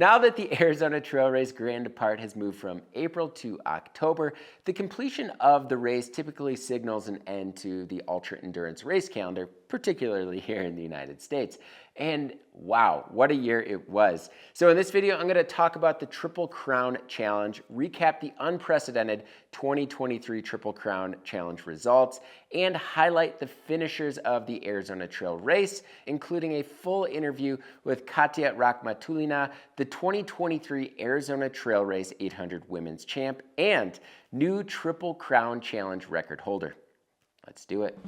Now that the Arizona Trail Race Grand Depart has moved from April to October, the completion of the race typically signals an end to the ultra endurance race calendar, particularly here in the United States. And wow, what a year it was. So in this video, I'm going to talk about the Triple Crown Challenge, recap the unprecedented 2023 Triple Crown Challenge results, and highlight the finishers of the Arizona Trail Race, including a full interview with Katya Rakhmatulina, the 2023 Arizona Trail Race 800 Women's Champ and new Triple Crown Challenge record holder. Let's do it.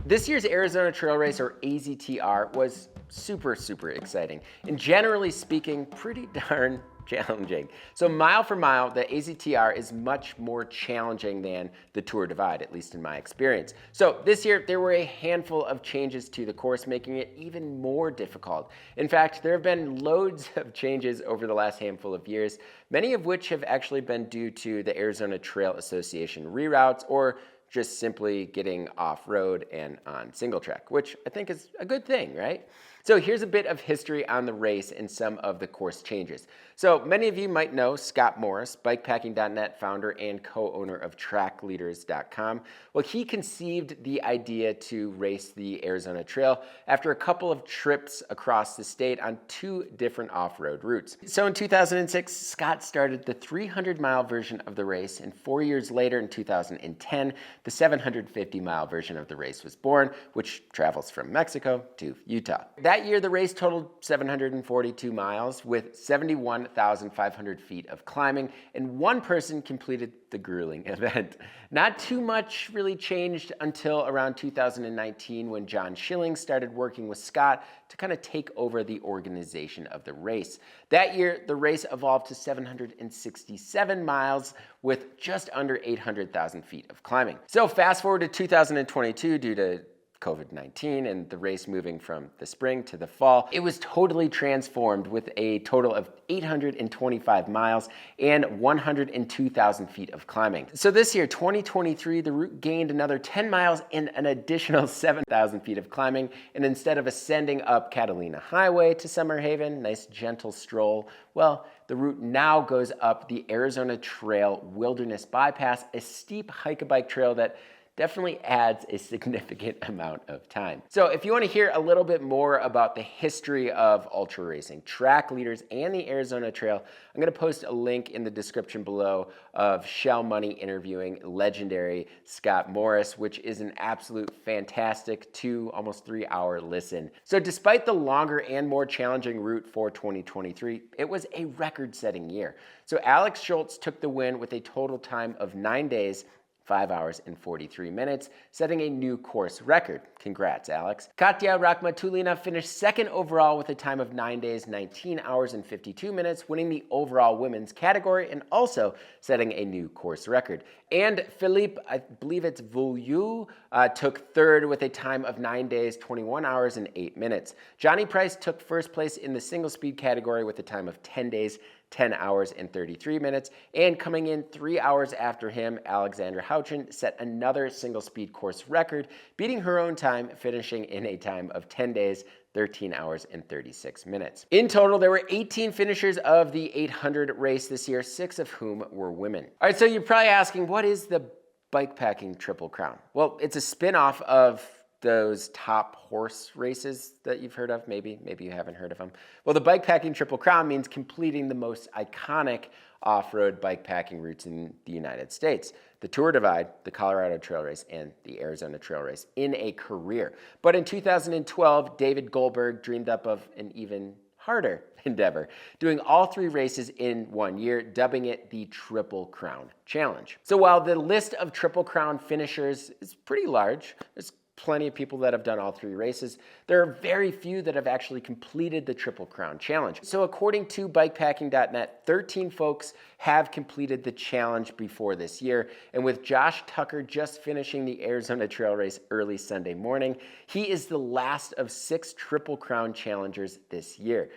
This year's Arizona Trail Race, or AZTR, was super exciting and generally speaking, pretty darn challenging. So mile for mile, the AZTR is much more challenging than the Tour Divide, at least in my experience. So this year, there were a handful of changes to the course, making it even more difficult. In fact, there have been loads of changes over the last handful of years, many of which have actually been due to the Arizona Trail Association reroutes or just simply getting off-road and on single track, which I think is a good thing, right? So here's a bit of history on the race and some of the course changes. So many of you might know Scott Morris, BIKEPACKING.net founder and co-owner of TrackLeaders.com. Well, he conceived the idea to race the Arizona Trail after a couple of trips across the state on two different off-road routes. So in 2006, Scott started the 300-mile version of the race, and 4 years later in 2010, the 750-mile version of the race was born, which travels from Mexico to Utah. That year, the race totaled 742 miles with 71,500 feet of climbing, and one person completed the grueling event. Not too much really changed until around 2019 when John Schilling started working with Scott to kind of take over the organization of the race. That year, the race evolved to 767 miles with just under 800,000 feet of climbing. So fast forward to 2022 due to COVID-19 and the race moving from the spring to the fall, it was totally transformed with a total of 825 miles and 102,000 feet of climbing. So this year, 2023, the route gained another 10 miles and an additional 7,000 feet of climbing. And instead of ascending up Catalina Highway to Summer Haven, nice gentle stroll, well, the route now goes up the Arizona Trail Wilderness Bypass, a steep hike-a-bike trail that definitely adds a significant amount of time. So if you want to hear a little bit more about the history of ultra racing, track leaders, and the Arizona Trail, I'm going to post a link in the description below of Shell Money interviewing legendary Scott Morris, which is an absolute fantastic 2, almost 3-hour listen. So despite the longer and more challenging route for 2023, it was a record-setting year. So Alex Schultz took the win with a total time of 9 days, 5 hours and 43 minutes, setting a new course record. Congrats, Alex. Katya Rakhmatulina finished second overall with a time of 9 days, 19 hours and 52 minutes, winning the overall women's category and also setting a new course record. And Philippe, I believe it's Vouliou, took third with a time of 9 days, 21 hours and 8 minutes. Johnny Price took first place in the single speed category with a time of 10 days, 10 hours and 33 minutes, and coming in 3 hours after him, Alexandra Houchen set another single speed course record, beating her own time, finishing in a time of 10 days, 13 hours and 36 minutes. In total, there were 18 finishers of the 800 race this year, 6 of whom were women. All right, so you're probably asking, what is the bikepacking Triple Crown? Well, it's a spin-off of those top horse races that you've heard of. Maybe you haven't heard of them. Well, the Bikepacking Triple Crown means completing the most iconic off-road bikepacking routes in the United States. The Tour Divide, the Colorado Trail Race, and the Arizona Trail Race in a career. But in 2012, David Goldberg dreamed up of an even harder endeavor, doing all 3 races in 1 year, dubbing it the Triple Crown Challenge. So while the list of Triple Crown finishers is pretty large, there's plenty of people that have done all 3 races. There are very few that have actually completed the Triple Crown Challenge. So according to BIKEPACKING.net, 13 folks have completed the challenge before this year. And with Josh Tucker just finishing the Arizona Trail Race early Sunday morning, he is the last of 6 Triple Crown challengers this year.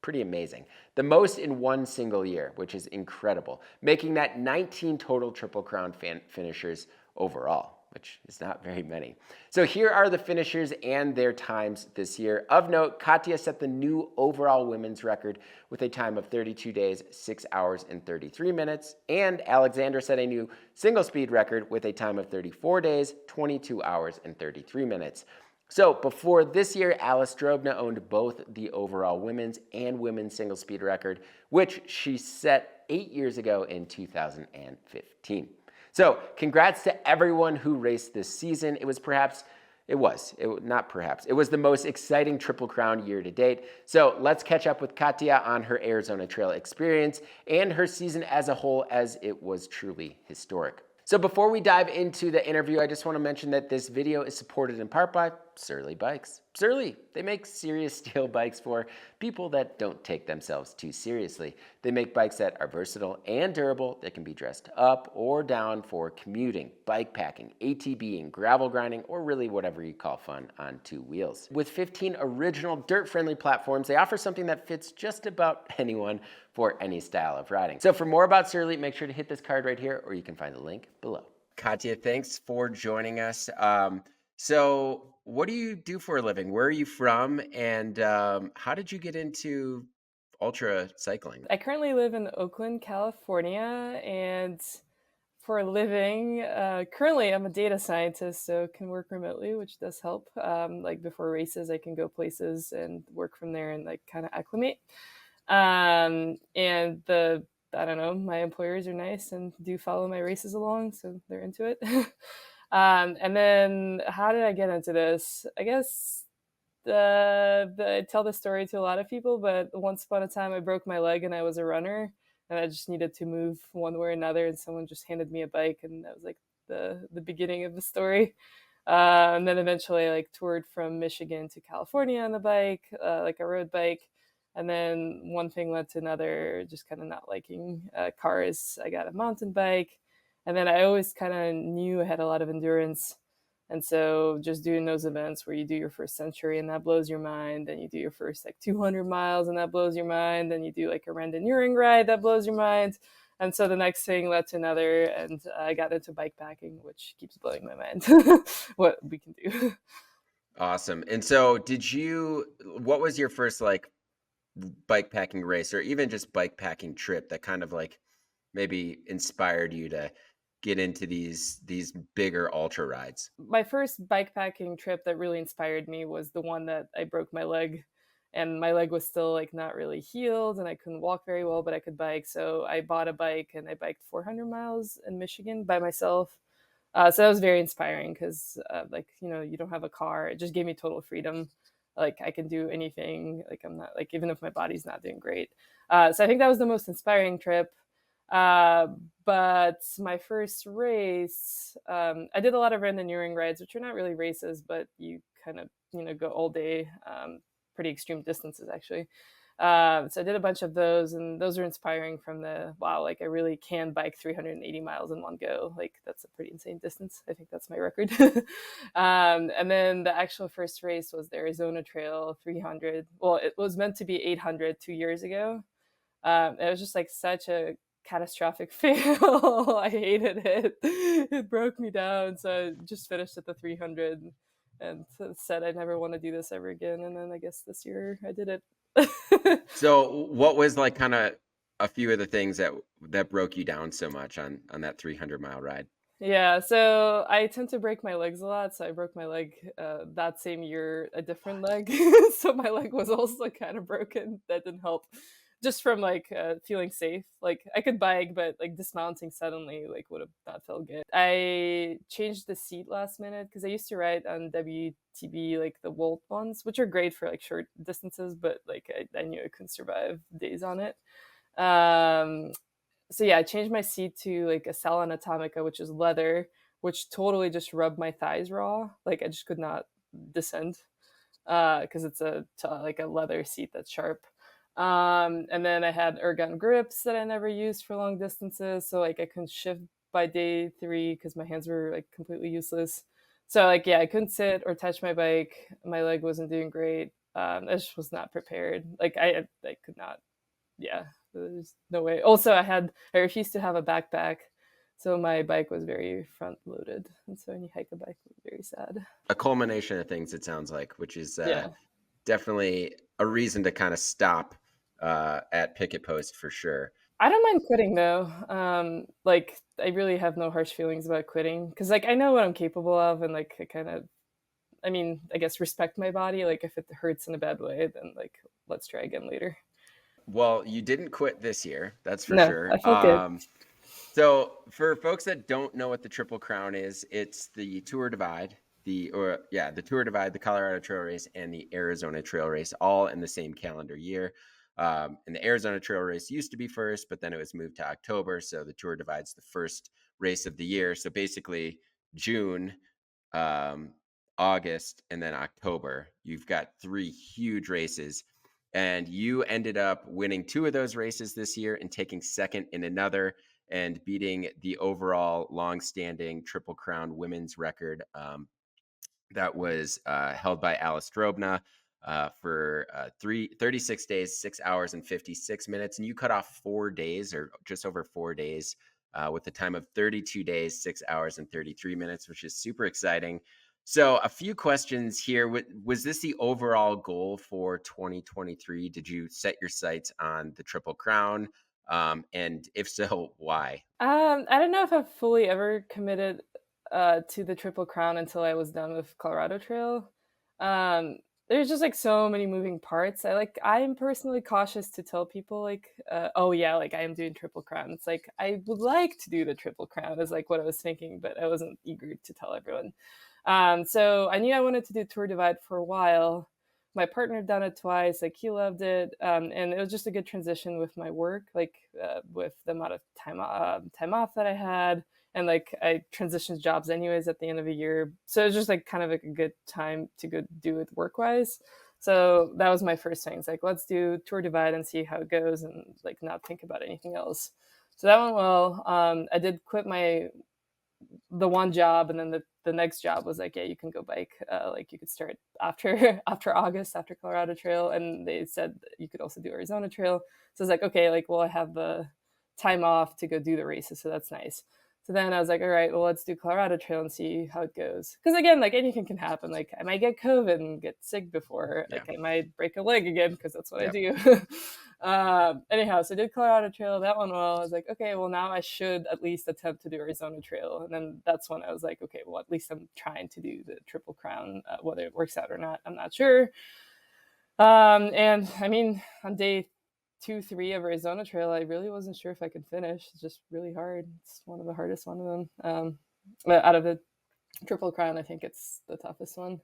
Pretty amazing. The most in one single year, which is incredible, making that 19 total Triple Crown finishers overall. which is not very many. So here are the finishers and their times this year. Of note, Katya set the new overall women's record with a time of 32 days, 6 hours, and 33 minutes. And Alexandra set a new single speed record with a time of 34 days, 22 hours, and 33 minutes. So before this year, Alice Drobna owned both the overall women's and women's single speed record, which she set 8 years ago in 2015. So congrats to everyone who raced this season. It was the most exciting Triple Crown year to date. So let's catch up with Katya on her Arizona Trail experience and her season as a whole, as it was truly historic. So before we dive into the interview, I just want to mention that this video is supported in part by Surly Bikes. Surly, they make serious steel bikes for people that don't take themselves too seriously. They make bikes that are versatile and durable, that can be dressed up or down for commuting, bike packing, ATVing, gravel grinding, or really whatever you call fun on two wheels. With 15 original dirt-friendly platforms, they offer something that fits just about anyone for any style of riding. So for more about Surly, make sure to hit this card right here, or you can find the link below. Katya, thanks for joining us. So what do you do for a living? Where are you from? And how did you get into ultra cycling? I currently live in Oakland, California, and for a living, currently I'm a data scientist, so can work remotely, which does help. Like before races, I can go places and work from there and like kind of acclimate. And I don't know, my employers are nice and do follow my races along, so they're into it. And then how did I get into this? I guess I tell this story to a lot of people, but once upon a time I broke my leg and I was a runner and I just needed to move one way or another, and someone just handed me a bike, and that was like the beginning of the story. And then eventually I like toured from Michigan to California on the bike, like a road bike. And then one thing led to another, just kind of not liking cars. I got a mountain bike. And then I always kind of knew I had a lot of endurance. And so just doing those events where you do your first century and that blows your mind, then you do your first like 200 miles and that blows your mind, then you do like a randonneuring ride that blows your mind. And so the next thing led to another, and I got into bike packing, which keeps blowing my mind what we can do. Awesome. And so what was your first like bike packing race, or even just bike packing trip that kind of like maybe inspired you to get into these bigger ultra rides? My first bike packing trip that really inspired me was the one that I broke my leg, and my leg was still like not really healed and I couldn't walk very well, but I could bike. So I bought a bike and I biked 400 miles in Michigan by myself. So that was very inspiring because like, you know, you don't have a car. It just gave me total freedom. Like I can do anything. Like I'm not like, even if my body's not doing great. So I think that was the most inspiring trip. Uh, but my first race, I did a lot of randonneuring rides, which are not really races, but you kind of, you know, go all day, pretty extreme distances actually. So I did a bunch of those, and those are inspiring from wow, like I really can bike 380 miles in one go. Like that's a pretty insane distance. I think that's my record. And then the actual first race was the Arizona Trail 300. Well, it was meant to be 800 2 years ago. It was just like such a catastrophic fail. I hated it. It broke me down. So I just finished at the 300 and said I never want to do this ever again. And then I guess this year I did it. So what was like kind of a few of the things that broke you down so much on that 300-mile ride? Yeah, so I tend to break my legs a lot. So I broke my leg that same year, a different leg. So my leg was also kind of broken. That didn't help. Just from like feeling safe. Like I could bike, but like dismounting suddenly like would have not felt good. I changed the seat last minute because I used to ride on WTB like the Volt ones, which are great for like short distances, but like I knew I couldn't survive days on it. Um, so yeah, I changed my seat to like a Salon Atomica, which is leather, which totally just rubbed my thighs raw. Like I just could not descend because it's like a leather seat that's sharp. And then I had ergon grips that I never used for long distances, so like I couldn't shift by day 3 because my hands were like completely useless. So like yeah, I couldn't sit or touch my bike. My leg wasn't doing great. I just was not prepared. Like I could not. Yeah, there's no way. Also, I refused to have a backpack. So my bike was very front loaded. And so when you hike a bike, it was very sad. A culmination of things, it sounds like, which is Yeah. definitely a reason to kind of stop at Picket Post for sure. I don't mind quitting though. Like I really have no harsh feelings about quitting because like I know what I'm capable of, and like I kind of, I mean, I guess respect my body. Like if it hurts in a bad way, then like let's try again later. Well, you didn't quit this year, that's for No, sure. I felt good. So for folks that don't know what the Triple Crown is, it's the Tour Divide, the Tour Divide, the Colorado Trail Race, and the Arizona Trail Race, all in the same calendar year. And the Arizona Trail Race used to be first, but then it was moved to October. So the Tour Divide's the first race of the year. So basically, June, um, August, and then October, you've got three huge races. And you ended up winning two of those races this year and taking second in another and beating the overall long-standing Triple Crown women's record that was held by Alice Drobna for 36 days, 6 hours and 56 minutes. And you cut off 4 days or just over 4 days with a time of 32 days, 6 hours and 33 minutes, which is super exciting. So a few questions here. Was this the overall goal for 2023? Did you set your sights on the Triple Crown? And if so, why? I don't know if I've fully ever committed to the Triple Crown until I was done with Colorado Trail. Um, there's just like so many moving parts. I am personally cautious to tell people like, oh yeah, like I am doing Triple Crown. It's like I would like to do the Triple Crown is like what I was thinking, but I wasn't eager to tell everyone. So I knew I wanted to do Tour Divide for a while. My partner had done it twice, like he loved it, and it was just a good transition with my work, like with the amount of time off that I had, and like I transitioned jobs anyways at the end of the year, so it was just like kind of like a good time to go do it work wise. So that was my first thing. It's like let's do Tour Divide and see how it goes, and like not think about anything else. So that went well. I did quit the one job, and then the next job was like, yeah, you can go bike, like you could start after after August, after Colorado Trail, and they said you could also do Arizona Trail. So it's like, okay, like, well, I have the time off to go do the races, so that's nice. So then I was like, all right, well, let's do Colorado Trail and see how it goes, because again, like anything can happen. Like I might get COVID and get sick before, Yeah. like I might break a leg again because that's what I Yep. do. Anyhow, so I did Colorado Trail. That one well. I was like, okay, well now I should at least attempt to do Arizona Trail. And then that's when I was like, okay, well at least I'm trying to do the Triple Crown. Whether it works out or not, I'm not sure. And I mean, on day 2, 3 of Arizona Trail, I really wasn't sure if I could finish. It's just really hard. It's one of the hardest one of them. Out of the Triple Crown, I think it's the toughest one.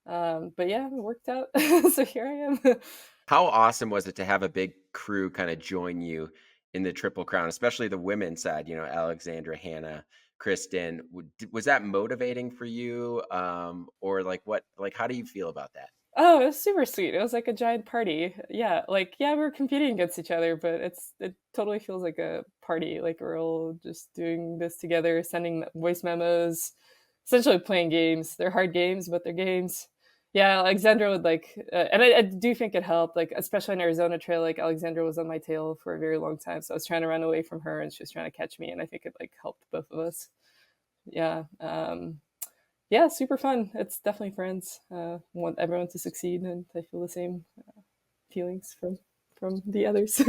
But yeah, it worked out. So here I am. How awesome was it to have a big crew kind of join you in the Triple Crown, especially the women's side, Alexandra, Hannah, Kristen. Was that motivating for you? Or how do you feel about that? Oh, it was super sweet. It was like a giant party. Yeah, like yeah, we're competing against each other, but it totally feels like a party. Like we're all just doing this together, sending voice memos, essentially playing games. They're hard games, but they're games. Yeah, Alexandra would like, and I do think it helped. Like especially in Arizona Trail, like Alexandra was on my tail for a very long time, so I was trying to run away from her, and she was trying to catch me, and I think it like helped both of us. Yeah. Yeah, super fun. It's definitely friends. Want everyone to succeed, and I feel the same feelings from the others.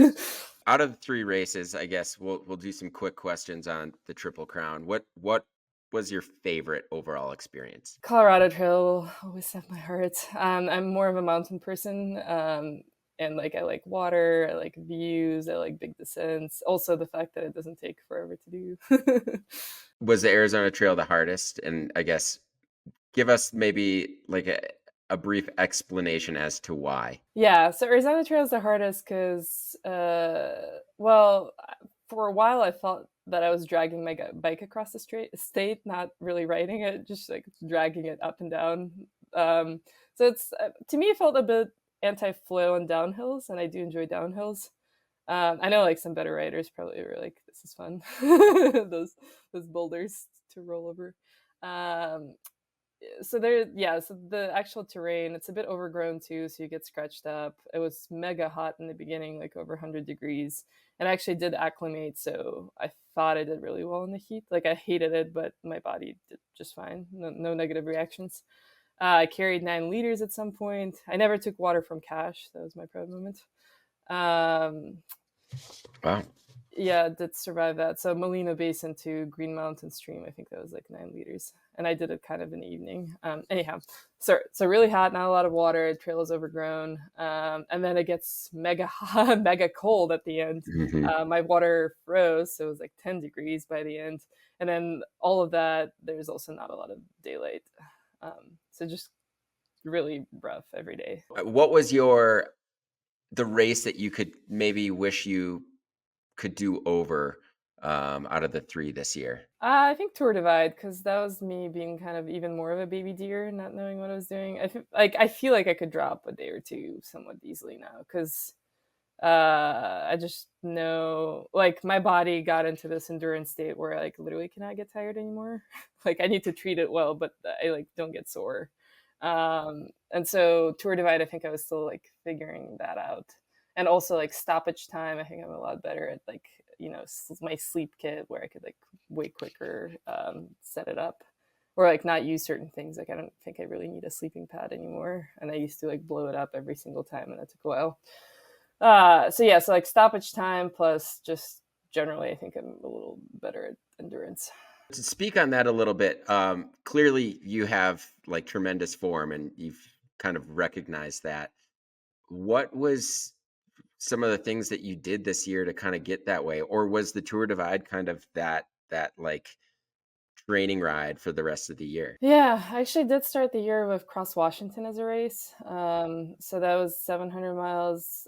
Out of the three races, I guess we'll do some quick questions on the Triple Crown. What was your favorite overall experience? Colorado Trail will always have my heart. I'm more of a mountain person, and like I like water, I like views, I like big descents. Also, the fact that it doesn't take forever to do. Was the Arizona Trail the hardest? And I guess give us maybe like a brief explanation as to why. Yeah, so Arizona Trail is the hardest because, well, for a while I felt that I was dragging my bike across the state, not really riding it, just like dragging it up and down. So it's to me it felt a bit anti-flow on downhills, and I do enjoy downhills. I know like some better riders probably were like, "This is fun," those boulders to roll over. Um, so the actual terrain, it's a bit overgrown too, so you get scratched up. It was mega hot in the beginning, like over 100 degrees, and I actually did acclimate, so I thought I did really well in the heat. Like, I hated it, but my body did just fine. No negative reactions. I carried 9 liters at some point. I never took water from cache. That was my proud moment. Um, Wow. yeah, did survive that. So Molino Basin to Green Mountain Stream, I think that was like 9 liters, and I did it kind of in the evening. Anyhow, so really hot, not a lot of water. The trail is overgrown, and then it gets mega hot, mega cold at the end. Hmm. My water froze, so it was like 10 degrees by the end, and then all of that. There's also not a lot of daylight, so just really rough every day. What was the race that you could maybe wish you could do over out of the three this year? I think Tour Divide, because that was me being kind of even more of a baby deer, not knowing what I was doing. I feel like I could drop a day or two somewhat easily now, because I just know, like, my body got into this endurance state where I, like, literally cannot get tired anymore. Like, I need to treat it well, but I, like, don't get sore. And so Tour Divide, I think I was still, like, figuring that out. And also, like, stoppage time, I think I'm a lot better at, like, my sleep kit where I could, like, way quicker set it up. Or, like, not use certain things. Like, I don't think I really need a sleeping pad anymore. And I used to, like, blow it up every single time, and that took a while. So like stoppage time plus just generally, I think I'm a little better at endurance. To speak on that a little bit, clearly you have like tremendous form and you've kind of recognized that. What was some of the things that you did this year to kind of get that way? Or was the Tour Divide kind of that like training ride for the rest of the year? Yeah, I actually did start the year with Cross Washington as a race. So that was 700 miles,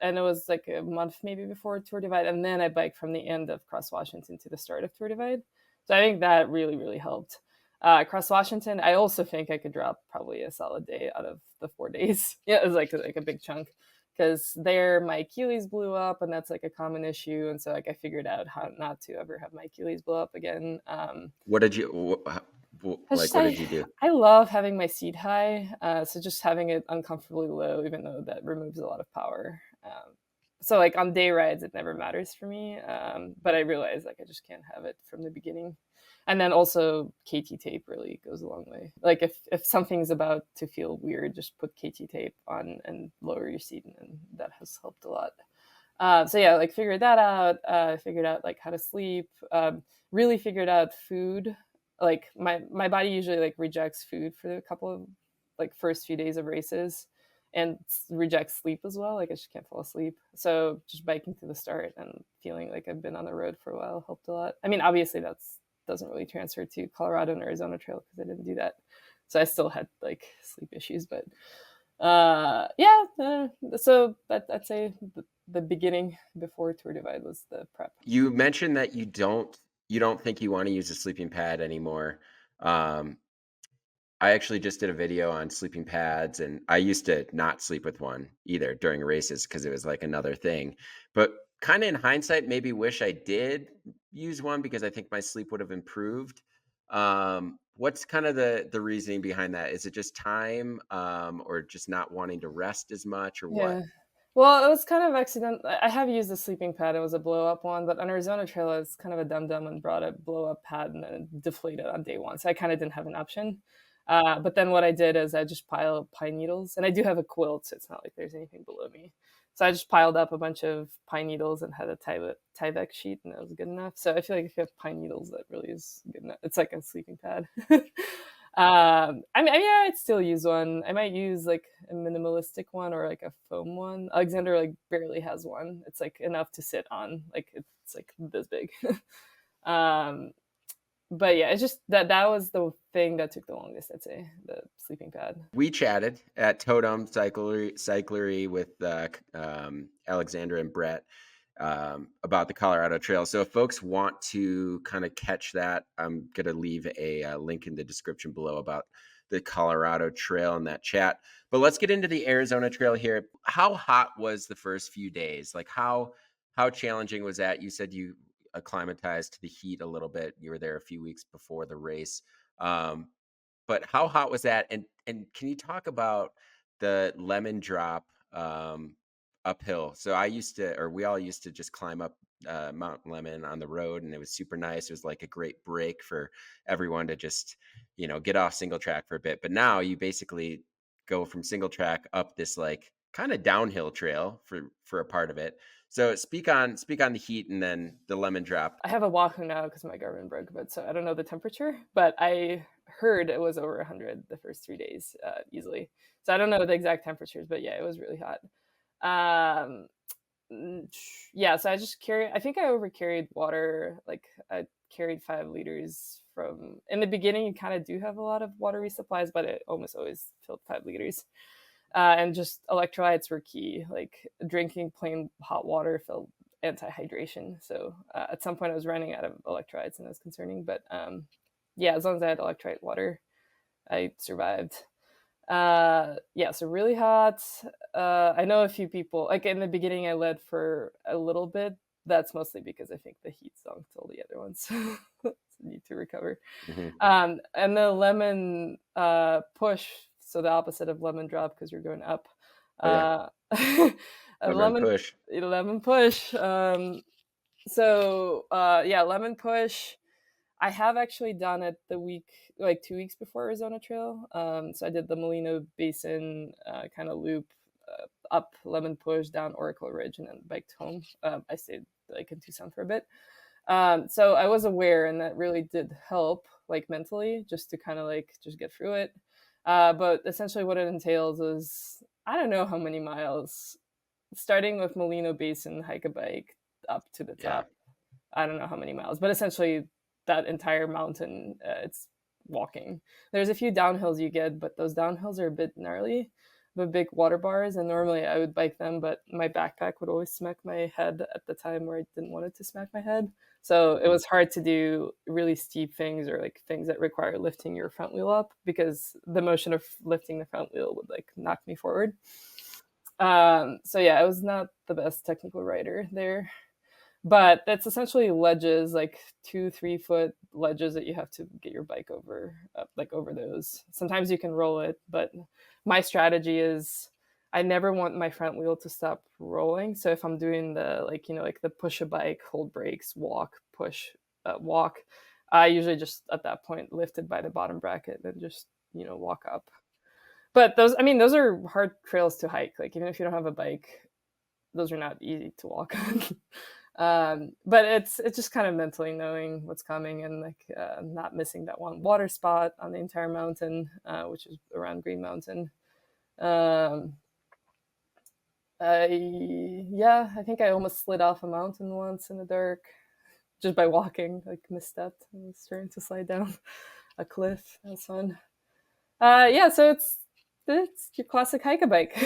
and it was like a month maybe before Tour Divide, and then I biked from the end of Cross Washington to the start of Tour Divide. So I think that really, really helped. Cross Washington, I also think I could drop probably a solid day out of the 4 days. Yeah, it was like a big chunk, because there my Achilles blew up, and that's like a common issue. And so like I figured out how not to ever have my Achilles blow up again. What did you I just like? What did you do? I love having my seat high, so just having it uncomfortably low, even though that removes a lot of power. So like on day rides, it never matters for me. But I realize like I just can't have it from the beginning. And then also KT tape really goes a long way. Like if something's about to feel weird, just put KT tape on and lower your seat, and that has helped a lot. So yeah, like figured that out. Figured out like how to sleep. Really figured out food. Like my body usually like rejects food for a couple of like first few days of races, and rejects sleep as well. Like I just can't fall asleep. So just biking to the start and feeling like I've been on the road for a while helped a lot. I mean, obviously that's doesn't really transfer to Colorado and Arizona Trail because I didn't do that. So I still had like sleep issues, but yeah. So I'd say the beginning before Tour Divide was the prep. You mentioned that you don't think you want to use a sleeping pad anymore. Um, I actually just did a video on sleeping pads, and I used to not sleep with one either during races because it was like another thing. But kind of in hindsight, maybe wish I did use one because I think my sleep would have improved. What's kind of the reasoning behind that? Is it just time, or just not wanting to rest as much, or what? Yeah. Well, it was kind of accident. I have used a sleeping pad. It was a blow up one, but on Arizona Trail, I was kind of a dum dum and brought a blow up pad and then it deflated on day one. So I kind of didn't have an option. But then what I did is I just piled pine needles, and I do have a quilt, so it's not like there's anything below me. So I just piled up a bunch of pine needles and had a Tyvek sheet, and that was good enough. So I feel like if you have pine needles, that really is good enough. It's like a sleeping pad. Yeah, I'd still use one. I might use like a minimalistic one or like a foam one. Alexander like barely has one. It's like enough to sit on. Like it's like this big. um, but yeah, it's just that was the thing that took the longest. I'd say the sleeping pad. We chatted at Totem Cyclery with Alexandra and Brett about the Colorado Trail. So if folks want to kind of catch that, I'm going to leave a link in the description below about the Colorado Trail in that chat. But let's get into the Arizona Trail here. How hot was the first few days? Like how challenging was that? You said you acclimatized to the heat a little bit. You were there a few weeks before the race. Um, but how hot was that? And can you talk about the lemon drop uphill? So I used to, or we all used to just climb up Mount Lemon on the road, and it was super nice. It was like a great break for everyone to just, get off single track for a bit. But now you basically go from single track up this like kind of downhill trail for a part of it. So speak on the heat and then the lemon drop. I have a Wahoo now because my Garmin broke, but so I don't know the temperature, but I heard it was over 100 the first 3 days easily. So I don't know the exact temperatures, but yeah, it was really hot. Um, yeah, so I just carry. I think I over carried water. Like I carried 5 liters from. In the beginning, you kind of do have a lot of water resupplies, but it almost always filled 5 liters. And just electrolytes were key. Like drinking plain hot water felt anti-hydration. So at some point, I was running out of electrolytes, and it was concerning. But yeah, as long as I had electrolyte water, I survived. Yeah, so really hot. I know a few people. Like in the beginning, I led for a little bit. That's mostly because I think the heat sunk till the other ones need to recover. Mhm. And the lemon push, so the opposite of lemon drop because you're going up. Oh yeah, Uh, a lemon lemon push. lemon push. Yeah, lemon push. I have actually done it the week, like 2 weeks before Arizona Trail. So I did the Molino Basin kind of loop up Lemon Push down Oracle Ridge and then biked home. I stayed like in Tucson for a bit. So I was aware, and that really did help, like mentally, just to kind of like just get through it. But essentially, what it entails is I don't know how many miles, starting with Molino Basin, hike a bike up to the Yeah. top. I don't know how many miles, but essentially that entire mountain, it's walking. There's a few downhills you get, but those downhills are a bit gnarly, with big water bars. And normally I would bike them, but my backpack would always smack my head at the time where I didn't want it to smack my head. So it Mhm. was hard to do really steep things or like things that require lifting your front wheel up because the motion of lifting the front wheel would like knock me forward. So yeah, I was not the best technical rider there, but that's essentially ledges, like 2 3 foot ledges that you have to get your bike over, like over those. Sometimes you can roll it, but my strategy is I never want my front wheel to stop rolling. So if I'm doing the like like the push a bike, hold brakes, walk, push, walk, I usually just at that point lift it by the bottom bracket and just walk up. But those, I mean, those are hard trails to hike. Like even if you don't have a bike, those are not easy to walk on. But it's just kind of mentally knowing what's coming and like not missing that one water spot on the entire mountain, which is around Green Mountain. Um, yeah, I think I almost slid off a mountain once in the dark just by walking, like misstepped and was starting to slide down a cliff. That was fun. Yeah, so it's your classic hike a bike.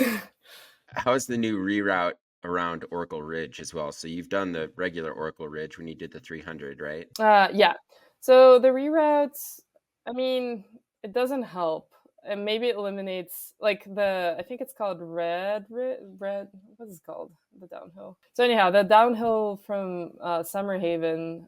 How's the new reroute around Oracle Ridge as well? So you've done the regular Oracle Ridge when you did the 300, right? Yeah. So the reroutes, I mean, it doesn't help. And maybe it eliminates like I think it's called red, what is it called? The downhill. So anyhow, the downhill from Summer Haven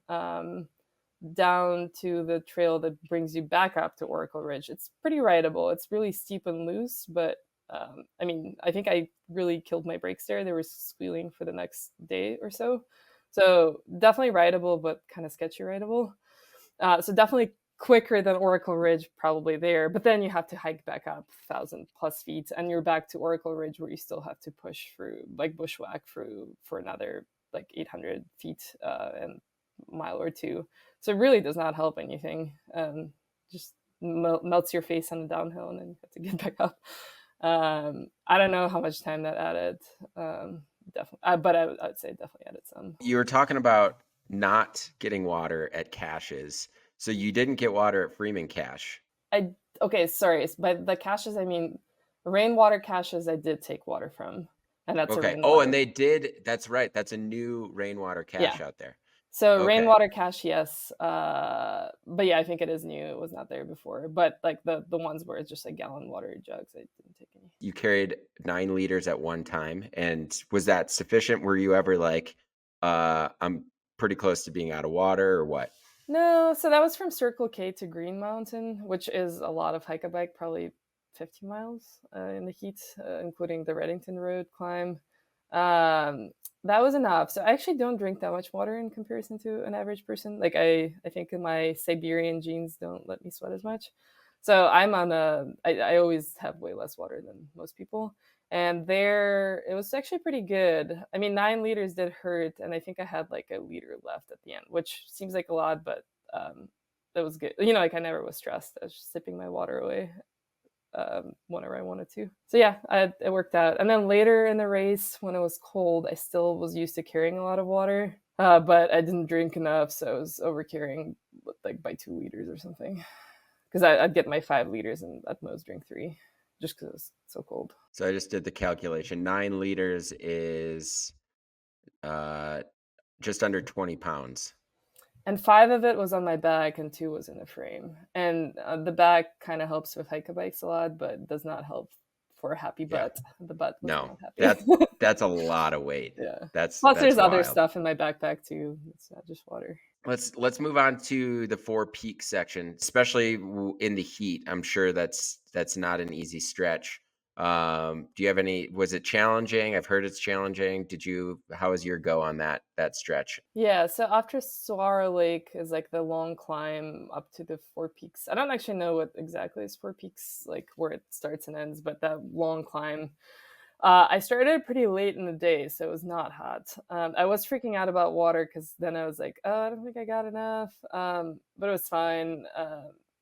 down to the trail that brings you back up to Oracle Ridge. It's pretty rideable. It's really steep and loose, but I mean, I think I really killed my brakes there. They were squealing for the next day or so. So definitely rideable, but kind of sketchy rideable. So definitely quicker than Oracle Ridge, probably there. But then you have to hike back up 1,000+ feet, and you're back to Oracle Ridge where you still have to push through, like bushwhack through for another like 800 feet and mile or two. So it really does not help anything. Just melts your face on the downhill, and then you have to get back up. I don't know how much time that added. Definitely, but I would say it definitely added some. You were talking about not getting water at caches. So you didn't get water at Freeman Cache. I Okay, sorry. By the caches, I mean rainwater caches. I did take water from, and that's a Okay. Oh, and rainwater. they did. That's right. That's a new rainwater Yeah. cache out there. So Okay. rainwater cache, yes. But yeah, I think it is new. It was not there before. But like the ones where it's just like gallon water jugs, I didn't take any. You carried 9 liters at one time. And was that sufficient? Were you ever like, I'm pretty close to being out of water or what? No, so that was from Circle K to Green Mountain, which is a lot of hike-a-bike, probably 50 miles in the heat, including the Reddington Road climb. Um, that was enough. So I actually don't drink that much water in comparison to an average person. Like I think my Siberian genes don't let me sweat as much. So I'm on I always have way less water than most people. And there, it was actually pretty good. I mean, 9 liters did hurt, and I think I had like a liter left at the end, which seems like a lot, but that was good. You know, like I never was stressed. I was just sipping my water away whenever I wanted to. So yeah, it worked out. And then later in the race, when it was cold, I still was used to carrying a lot of water, but I didn't drink enough, so I was over carrying like by 2 liters or something. Because I'd get my 5 liters and at most drink three, just because it was so cold. So I just did the calculation. 9 liters is uh, just under 20 pounds. And 5 of it was on my back, and 2 was in the frame. And the back kind of helps with hike-a-bikes a lot, but does not help for a happy Yeah. butt. The butt was No, not happy. that's a lot of weight. Yeah. That's Plus, that's there's other wild. stuff in my backpack too. It's not just water. Let's move on to the four peak section, especially in the heat. I'm sure that's not an easy stretch. Do you have any? Was it challenging? I've heard it's challenging. How was your go on that stretch? Yeah, so after Saguaro Lake is like the long climb up to the four peaks. I don't actually know what exactly is four peaks, like where it starts and ends, but that long climb. I started pretty late in the day, so it was not hot. I was freaking out about water because then I was like, oh, I don't think I got enough. But it was fine.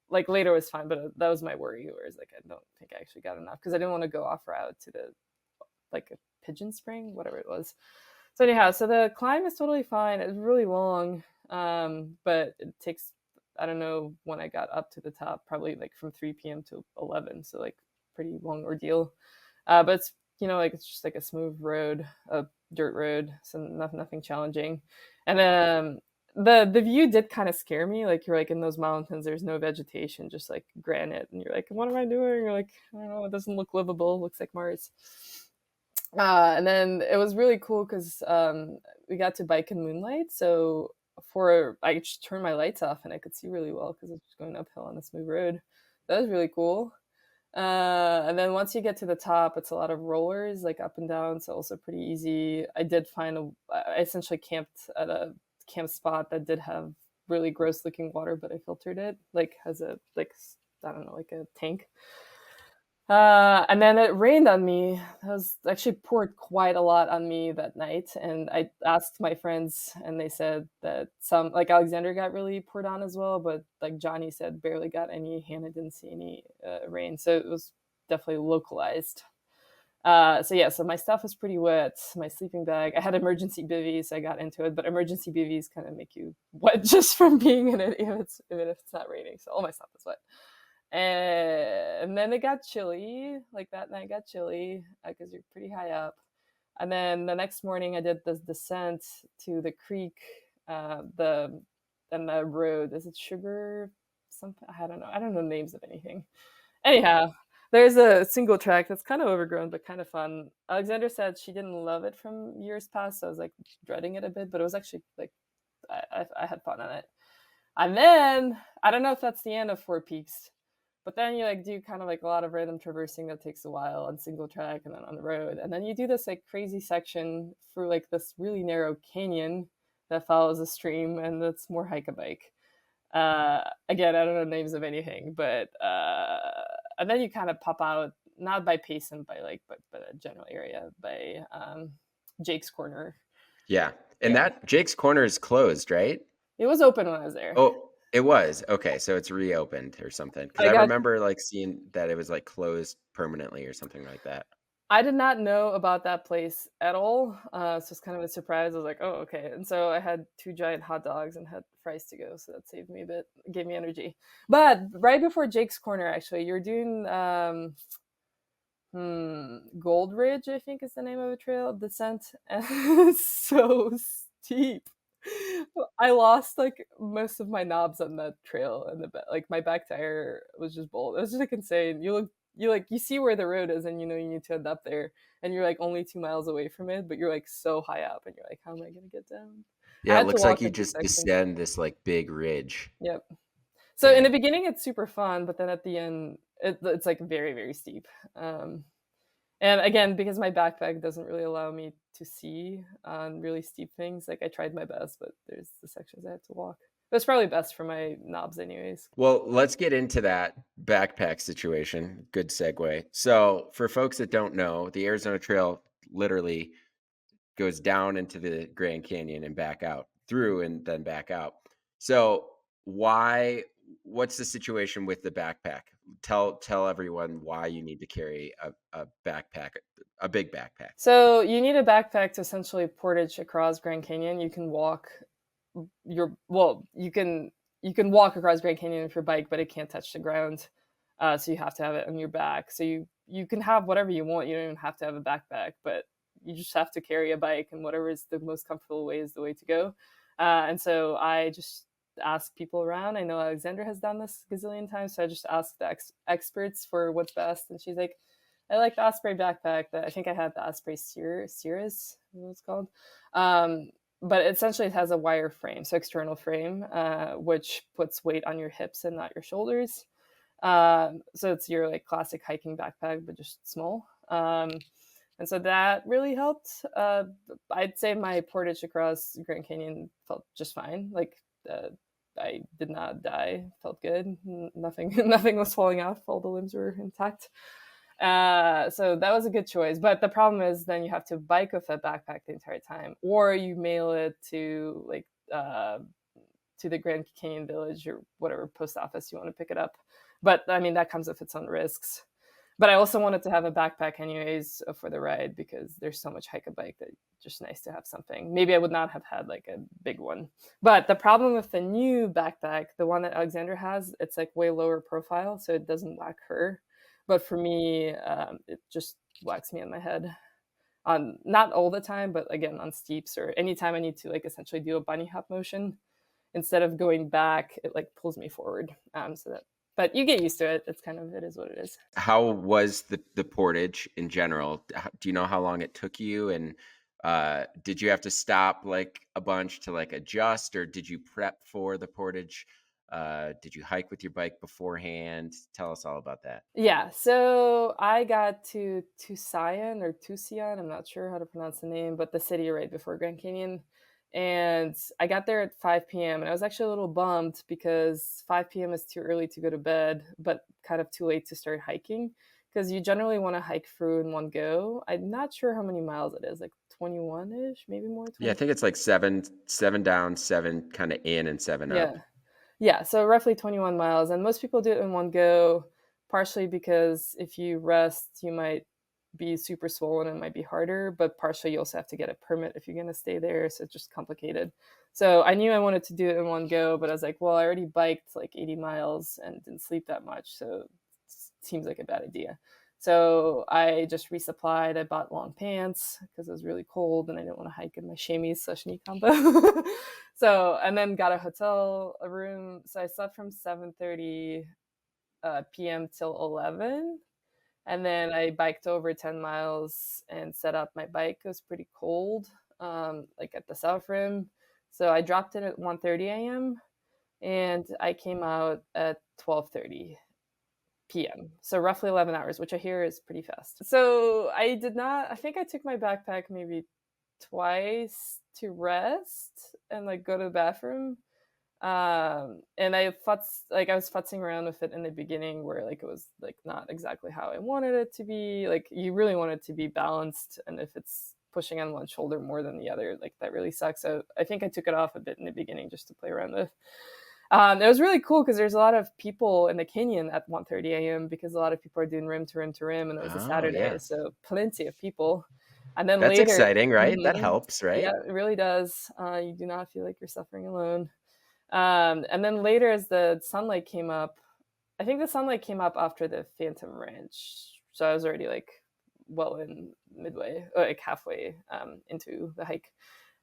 Like later it was fine, but that was my worry. Whereas like I don't think I actually got enough because I didn't want to go off route to the like a pigeon spring, whatever it was. So anyhow, so the climb is totally fine. It's really long, but it takes I don't know when I got up to the top, probably like from 3 p.m. to 11, so like pretty long ordeal. But it's like it's just like a smooth road, a dirt road, so nothing challenging. And the view did kind of scare me. Like you're like in those mountains, there's no vegetation, just like granite, and you're like, what am I doing? You're like, I don't know, it doesn't look livable. It looks like Mars. And then it was really cool because we got to bike in moonlight. So I just turned my lights off and I could see really well because it's just going uphill on a smooth road. That was really cool. And then once you get to the top, it's a lot of rollers, like up and down. So also pretty easy. I essentially camped at a camp spot that did have really gross looking water, but I filtered it, like has a like I don't know, like a tank. And then it rained on me. It was actually poured quite a lot on me that night. And I asked my friends, and they said that some, like Alexander, got really poured on as well. But like Johnny said, barely got any. Hannah didn't see any rain, so it was definitely localized. So yeah, so my stuff was pretty wet. My sleeping bag. I had emergency bivvies. So I got into it, but emergency bivvies kind of make you wet just from being in it, even if it's not raining. So all my stuff was wet. And then it got chilly. Like that night got chilly because you're pretty high up. And then the next morning, I did this descent to the creek, the and the road. Is it Sugar? Something I don't know. I don't know names of anything. Anyhow, there's a single track that's kind of overgrown but kind of fun. Alexander said she didn't love it from years past, so I was like dreading it a bit, but it was actually like I had fun on it. And then I don't know if that's the end of Four Peaks, but then you like do kind of like a lot of random traversing that takes a while on single track and then on the road. And then you do this like crazy section through like this really narrow canyon that follows a stream and that's more hike a bike. Again, I don't know names of anything, but and then you kind of pop out not by Payson, by like but a general area by Jake's Corner. Yeah, and Yeah, that Jake's Corner is closed, right? it was open when I was there. Oh, it was. Okay, so it's reopened or something. Because I I got remember like seeing that it was like closed permanently or something like that. I did not know about that place at all. So it's kind of a surprise. I was like, oh, okay. And so I had 2 giant hot dogs and had fries to go. So that saved me a bit, gave me energy. But right before Jake's Corner, actually, you're doing Gold Ridge, I think is the name of the trail descent. And it's so steep. I lost like most of my knobs on that trail, and like my back tire was just bold. It was just like insane. You see where the road is, and you know you need to end up there, and you're like only 2 miles away from it, but you're like so high up, and you're like, how am I gonna get down? I Yeah, it had to looks walk like you a few just sections. descend this, like, big ridge. Yep. So in Yeah. the beginning, it's super fun, but then at the end, it's like very, very steep. Um, and again, because my backpack doesn't really allow me to see on really steep things, like I tried my best, but there's the sections I had to walk. But it's probably best for my knobs, anyways. Well, let's get into that backpack situation. Good segue. So, for folks that don't know, the Arizona Trail literally goes down into the Grand Canyon and back out, through and then back out. So, why what's the situation with the backpack? Tell everyone why you need to carry a backpack, a big backpack. So you need a backpack to essentially portage across Grand Canyon. You can walk you can walk across Grand Canyon with your bike, but it can't touch the ground. So you have to have it on your back. So you can have whatever you want. You don't even have to have a backpack, but you just have to carry a bike, and whatever is the most comfortable way is the way to go. And so I just ask people around. I know Alexandra has done this a gazillion times, so I just ask the experts for what's best, and she's like, I like the Osprey backpack. That I think I had the Osprey Cirrus, what it's called. But essentially, it has a wire frame, so external frame, which puts weight on your hips and not your shoulders. So it's your like classic hiking backpack, but just small. And so that really helped. I'd say my portage across Grand Canyon felt just fine. Like I did not die. Felt good. Nothing, nothing was falling off. All the limbs were intact. So that was a good choice. But the problem is then you have to bike with a backpack the entire time, or you mail it to the Grand Canyon Village or whatever post office you want to pick it up. But I mean that comes with its own risks. But I also wanted to have a backpack anyways for the ride because there's so much hike a bike that it's just nice to have something. Maybe I would not have had like a big one. But the problem with the new backpack, the one that Alexandra has, it's like way lower profile, so it doesn't whack her. But for me, it just whacks me on my head. On not all the time, but again on steeps or anytime I need to like essentially do a bunny hop motion, instead of going back, it like pulls me forward. But you get used to it. It's kind of it is what it is. How was the portage in general? Do you know how long it took you? And did you have to stop like a bunch to like adjust, or did you prep for the portage? Did you hike with your bike beforehand? Tell us all about that. Yeah, so I got to Tucson or Tucson, I'm not sure how to pronounce the name, but the city right before Grand Canyon. And I got there at 5 p.m. and I was actually a little bummed because 5 p.m. is too early to go to bed, but kind of too late to start hiking because you generally want to hike through in one go. I'm not sure how many miles it is, like 21-ish, maybe more, Yeah, I 20. think it's like seven down, seven kind of in, and seven up. Yeah. Yeah, so roughly 21 miles, and most people do it in one go, partially because if you rest, you might be super swollen and it might be harder, but partially you also have to get a permit if you're going to stay there, so it's just complicated. So I knew I wanted to do it in one go, but I was like, well, I already biked like 80 miles and didn't sleep that much, so it seems like a bad idea. So I just resupplied. I bought long pants because it was really cold and I didn't want to hike in my chamois/knee combo. So and then got a hotel a room. So I slept from 7:30 p.m. till 11, and then I biked over 10 miles and set up my bike. It was pretty cold, like at the south rim. So I dropped it at 1:30 a.m. and I came out at 12:30 p.m. So roughly 11 hours, which I hear is pretty fast. So I did not. I think I took my backpack maybe twice to rest and like go to the bathroom. And I was futzing around with it in the beginning where like it was like not exactly how I wanted it to be. Like you really want it to be balanced, and if it's pushing on one shoulder more than the other, like that really sucks. So I think I took it off a bit in the beginning just to play around with. It was really cool because there's a lot of people in the canyon at 1:30 a.m. because a lot of people are doing rim to rim to rim, and it was a Oh Saturday, yeah, so plenty of people. And then that's later, exciting, right? That mhm, helps, yeah, right? it really does. You do not feel like you're suffering alone. And then later, as the sunlight came up, I think the sunlight came up after the Phantom Ranch, so I was already like well in midway, like halfway into the hike.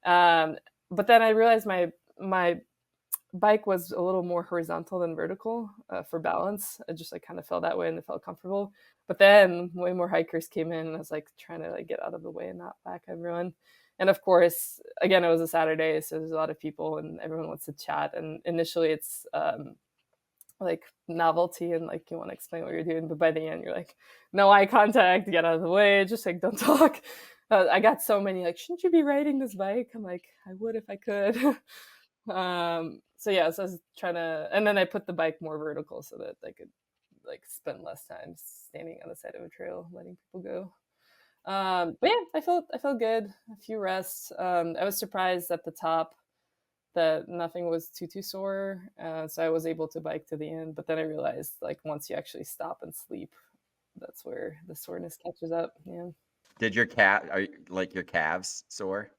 Um, but then I realized my bike was a little more horizontal than vertical for balance. I just like kind of felt that way and it felt comfortable. But then way more hikers came in, and I was like trying to like get out of the way and not back everyone. And of course, again, it was a Saturday, so there's a lot of people and everyone wants to chat. And initially, it's like novelty and like you want to explain what you're doing, but by the end, you're like, no eye contact, get out of the way, just like don't talk. I got so many like, shouldn't you be riding this bike? I'm like, I would if I could. So yeah, so I was trying to, and then I put the bike more vertical so that I could like spend less time standing on the side of a trail letting people go. But yeah, I felt good. A few rests. I was surprised at the top that nothing was too sore, so I was able to bike to the end. But then I realized like once you actually stop and sleep, that's where the soreness catches up. Yeah. Did like your calves sore?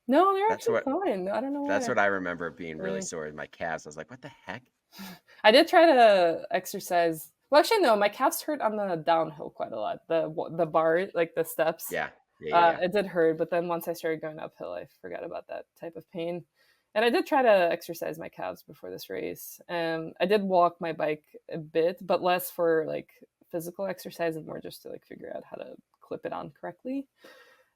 No, they're That's actually what fine. I don't know that's why. what I remember being really Really. sore in my calves. I was like, what the heck? I did try to exercise. Well, actually, no. My calves hurt on the downhill quite a lot. The bar, like the steps, Yeah. Yeah, yeah, yeah. it did hurt. But then once I started going uphill, I forgot about that type of pain. And I did try to exercise my calves before this race. I did walk my bike a bit, but less for like physical exercise and more just to like figure out how to clip it on correctly.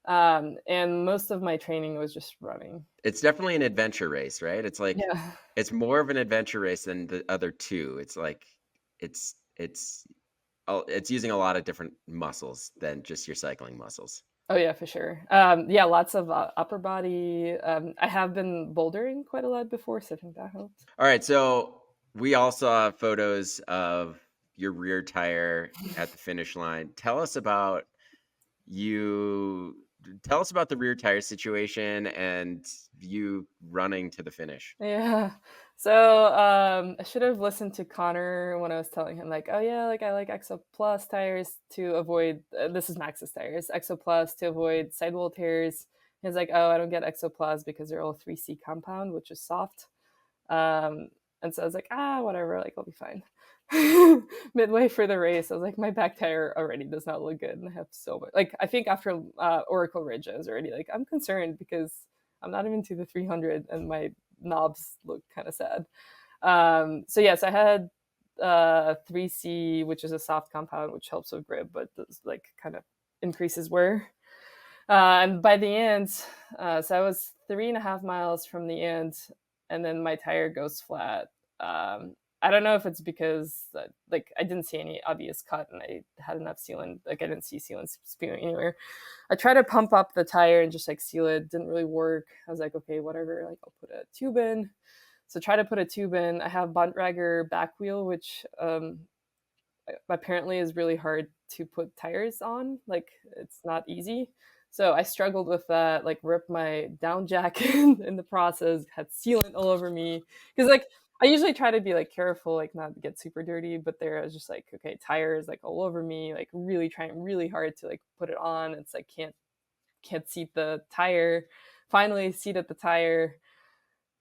And most of my training was just running. It's definitely an adventure race, right? It's like Yeah. it's more of an adventure race than the other two. It's like it's it's using a lot of different muscles than just your cycling muscles. Oh yeah, for sure. Yeah, lots of upper body. I have been bouldering quite a lot before, so I think that helped. All right, so we all saw photos of your rear tire at the finish line. You tell us about the rear tire situation and you running to the finish. Yeah. So I should have listened to Connor when I was telling him like, oh yeah, like I like Exo Plus tires to avoid. This is Max's tires, Exo Plus to avoid sidewall tears. He's like, oh, I don't get Exo Plus because they're all 3C compound, which is soft. Um, and so I was like, whatever, like I'll be fine. Midway for the race, I was like, my back tire already does not look good, and I have so much. Like, I think after Oracle Ridge, I was already like, I'm concerned because I'm not even to the 300, and my knobs look kind of sad. So yes, I had 3C, which is a soft compound, which helps with grip, but does like kind of increases wear. And by the end, so I was 3.5 miles from the end, and then my tire goes flat. I don't know if it's because like I didn't see any obvious cut, and I had enough sealant. Like I didn't see sealant spewing anywhere. I tried to pump up the tire and just like seal it. Didn't really work. I was like, okay, whatever. Like I'll put a tube in. So try to put a tube in. I have Buntrager back wheel, which apparently is really hard to put tires on. Like it's not easy. So I struggled with that, like ripped my down jacket in the process, had sealant all over me. Because like I usually try to be like careful, like not get super dirty, but there I was just like, okay, tires like all over me, like really trying really hard to like put it on. It's like can't seat the tire. Finally seated the tire,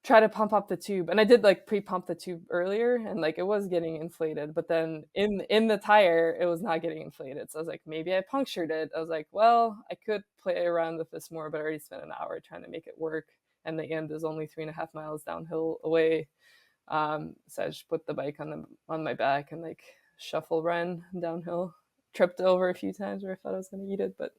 try to pump up the tube, and I did like pre-pump the tube earlier, and like it was getting inflated, but then in the tire it was not getting inflated. So I was like, maybe I punctured it. I was like, well, I could play around with this more, but I already spent an hour trying to make it work, and the end is only 3.5 miles downhill away. So I just put the bike on my back and like shuffle ran downhill. Tripped over a few times where I thought I was gonna eat it, but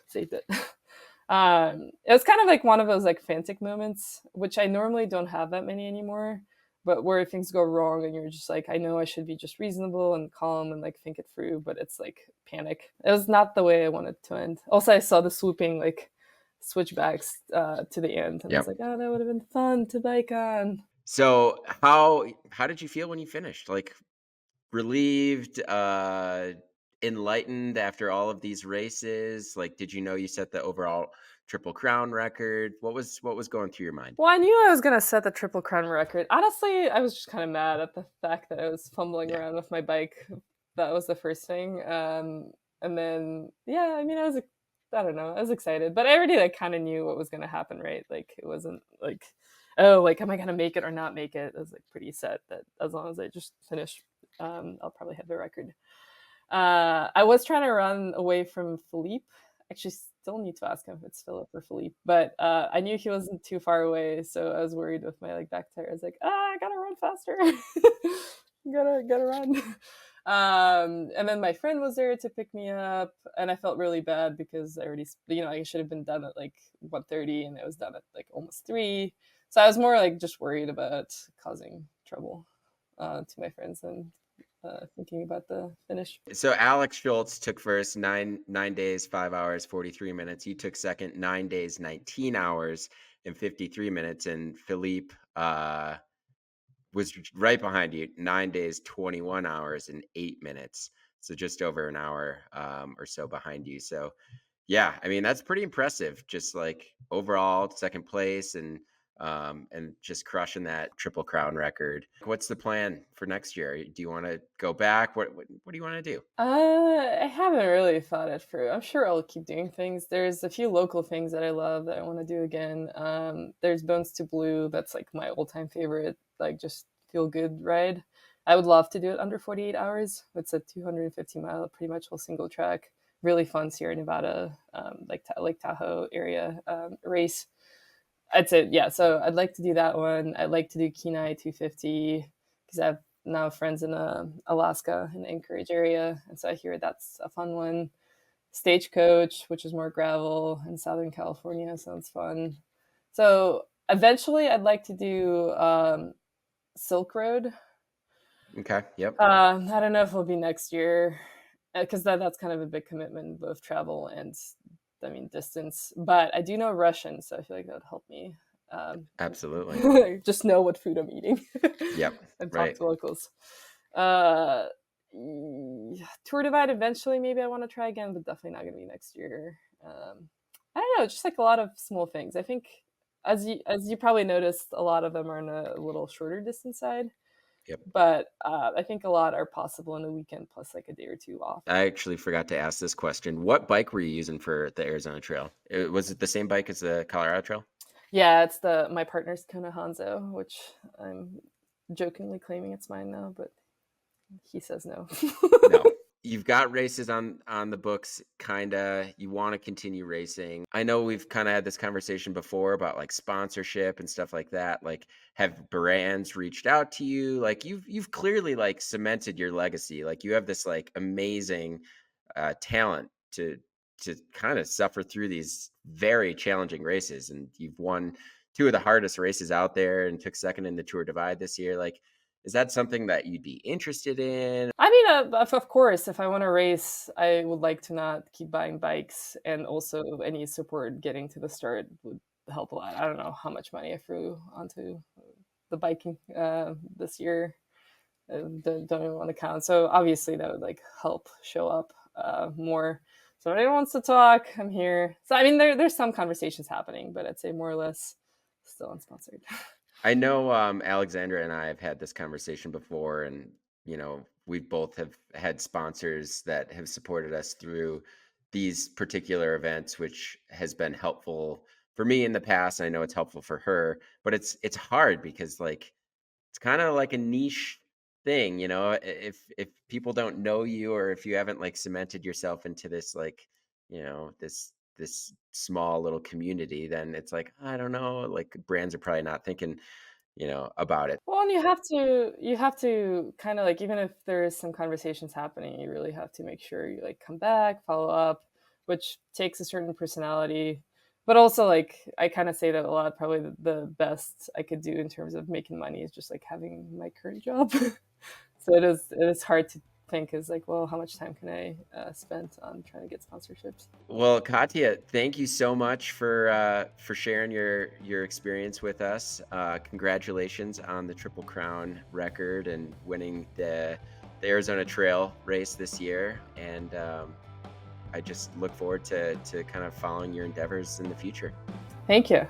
saved it. It was kind of like one of those like frantic moments, which I normally don't have that many anymore, but where things go wrong and you're just like, I know I should be just reasonable and calm and like think it through, but it's like panic. It was not the way I wanted to end. Also, I saw the swooping like switchbacks to the end, and I was Yep. like, oh, that would have been fun to bike on. So how did you feel when you finished? Like relieved, enlightened after all of these races? Like did you know you set the overall Triple Crown record? What was going through your mind? Well, I knew I was gonna set the Triple Crown record. Honestly, I was just kind of mad at the fact that I was fumbling Yeah. around with my bike. That was the first thing. And then yeah, I mean, I don't know, I was excited, but I already like kind of knew what was gonna happen, right? Like it wasn't like, oh, like am I gonna make it or not make it? I was like pretty set that as long as I just finish, I'll probably have the record. I was trying to run away from Philippe. Actually, still need to ask him if it's Philip or Philippe, but I knew he wasn't too far away, so I was worried with my like back tire. I was like, I gotta run faster, gotta run. And then my friend was there to pick me up, and I felt really bad because I already, I should have been done at like 1:30, and I was done at like almost 3. So I was more like just worried about causing trouble to my friends than thinking about the finish. So Alex Schultz took first, nine days, 5 hours, 43 minutes. You took second, 9 days, 19 hours and 53 minutes. And Philippe was right behind you, 9 days, 21 hours and 8 minutes. So just over an hour or so behind you. So yeah, I mean, that's pretty impressive. Just like overall second place and just crushing that Triple Crown record. What's the plan for next year? Do you want to go back? What do you want to do? I haven't really thought it through. I'm sure I'll keep doing things. There's a few local things that I love that I want to do again. There's Bones to Blue. That's like my all-time favorite, like just feel good ride. I would love to do it under 48 hours. It's a 250-mile, pretty much all single track, really fun Sierra Nevada, like Lake Tahoe area race. I'd say, yeah. So I'd like to do that one. I'd like to do Kenai 250 because I have now friends in Alaska in the Anchorage area, and so I hear that's a fun one. Stagecoach, which is more gravel in Southern California, sounds fun. So eventually, I'd like to do Silk Road. Okay. Yep. I don't know if it'll be next year because that's kind of a big commitment, both travel and, I mean, distance. But I do know Russian, so I feel like that would help me. Absolutely. Just know what food I'm eating Yep. and talk Right. to locals. Uh, Tour Divide eventually, maybe I want to try again, but definitely not going to be next year. I don't know, just like a lot of small things. I think, as you probably noticed, a lot of them are on a little shorter distance side. Yep. But I think a lot are possible in a weekend plus like a day or two off. I actually forgot to ask this question. What bike were you using for the Arizona Trail? Was it the same bike as the Colorado Trail? Yeah, it's my partner's Kona Hanzo, which I'm jokingly claiming it's mine now, but he says no. No. You've got races on the books, kinda. You want to continue racing. I know we've kind of had this conversation before about like sponsorship and stuff like that. Like, have brands reached out to you? Like, you've clearly like cemented your legacy. Like, you have this like amazing talent to kind of suffer through these very challenging races, and you've won two of the hardest races out there and took second in the Tour Divide this year. Like, is that something that you'd be interested in? I mean, of course, if I want to race, I would like to not keep buying bikes, and also any support getting to the start would help a lot. I don't know how much money I threw onto the biking this year. Don't even want to count. So obviously that would like help show up more. So if anyone wants to talk, I'm here. So I mean, there's some conversations happening, but I'd say more or less still unsponsored. I know Alexandra and I have had this conversation before, and we both have had sponsors that have supported us through these particular events, which has been helpful for me in the past. I know it's helpful for her, but it's hard because like it's kind of like a niche thing, if people don't know you, or if you haven't like cemented yourself into this like, this small little community, then it's like, I don't know, like brands are probably not thinking, about it. Well, and you have to kind of like, even if there's some conversations happening, you really have to make sure you like come back, follow up, which takes a certain personality. But also, like, I kind of say that a lot. Probably the best I could do in terms of making money is just like having my current job. So it is hard to think is like, well, how much time can I spend on trying to get sponsorships? Well, Katya, thank you so much for sharing your experience with us. Congratulations on the Triple Crown record and winning the Arizona Trail race this year. And I just look forward to kind of following your endeavors in the future. Thank you.